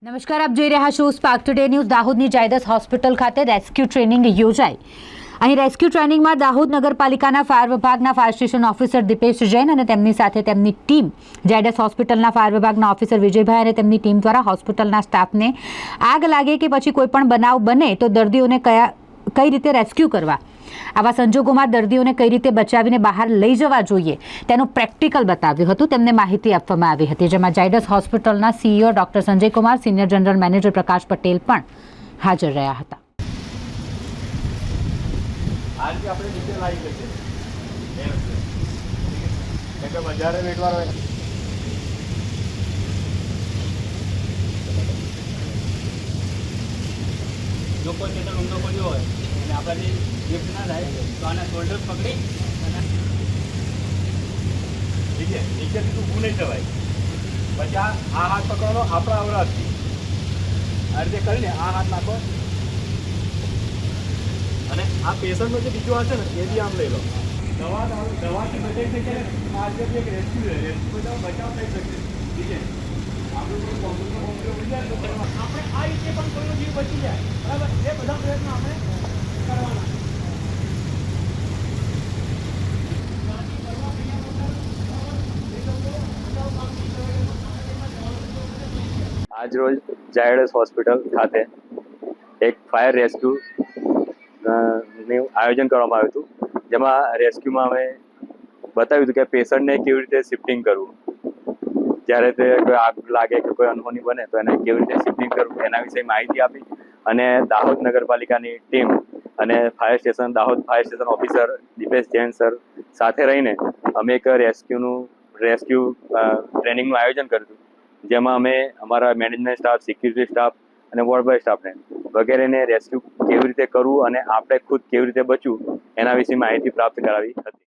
નમસ્કાર, આપ જોઈ રહ્યા છો સ્પાર્ક ટુડે ન્યૂઝ. દાહોદની જાયદસ હોસ્પિટલ ખાતે રેસ્ક્યુ ટ્રેનિંગ યોજાઈ. અહીં રેસ્ક્યુ ટ્રેનિંગમાં દાહોદ નગરપાલિકાના ફાયર વિભાગના fire station officer Dipesh Jain અને તેમની સાથે તેમની ટીમ, જાયદસ હોસ્પિટલના ફાયર વિભાગના ઓફિસર વિજયભાઈ અને તેમની ટીમ દ્વારા હોસ્પિટલના સ્ટાફને આગ લાગે કે પછી કોઈ પણ બનાવ બને તો દર્દીઓને કઈ રીતે રેસ્ક્યુ કરવા, આવા સંજોગોમાં દર્દીઓને કઈ રીતે બચાવીને બહાર લઈ જવા જોઈએ તેનું પ્રેક્ટિકલ બતાવ્યું હતું. તેમને માહિતી આપવામાં આવી હતી, જેમાં જાયડસ હોસ્પિટલના CEO doctor Sanjay Kumar, senior general manager Prakash Patel પણ હાજર રહ્યા હતા. આજે આપણે ડિટેલ આવી જશે એટલે વધારે વેટવાળો જો કોઈ પેટર્ન ઊંધો પડ્યો હોય અને આપણાથી લિફ્ટ ના થાય તો આના શોલ્ડર પકડી અને ઠીક છે, નીચેથી તું ઊભું નહીં જવાય. પછી આ હાથ પકડવાનો આપણા અવરાધથી આ રીતે કરીને આ હાથ નાખો અને આ પેશન્ટનો જે બીજો હાથ છે ને એ બી આમ લઈ લો. દવાથી બચાવી શકે આજે બી એક રેસ્ક્યુ બચાવ થઈ શકે. ઠીક છે, આપણે કોઈ કોમ્પ્યુટર ઉડી જાય તો આપણે આ રીતે પણ કોઈનો જીવ બચી જાય. બરાબર, એ બધા પ્રયત્નો આપણે કરવાના. આજ રોજ જાયડસ હોસ્પિટલ ખાતે એક ફાયર રેસ્ક્યુ નું આયોજન કરવામાં આવ્યું હતું, જેમાં રેસ્ક્યુમાં અમે બતાવ્યું હતું કે પેશન્ટને કેવી રીતે શિફ્ટિંગ કરવું, જ્યારે તે કોઈ આગ લાગે કે કોઈ અનહોની બને તો એને કેવી રીતે શિફ્ટિંગ કરવું એના વિશે માહિતી આપી. અને દાહોદ નગરપાલિકાની ટીમ અને Dahod fire station officer Dipesh Jain sir સાથે રહીને અમે એક રેસ્ક્યુ ટ્રેનિંગનું આયોજન કર્યું હતું, જેમાં અમે અમારા મેનેજમેન્ટ સ્ટાફ, સિક્યુરિટી સ્ટાફ અને વોર્ડ બોય સ્ટાફને વગેરેને રેસ્ક્યુ કેવી રીતે કરવું અને આપણે ખુદ કેવી રીતે બચવું એના વિશે માહિતી પ્રાપ્ત કરાવી હતી.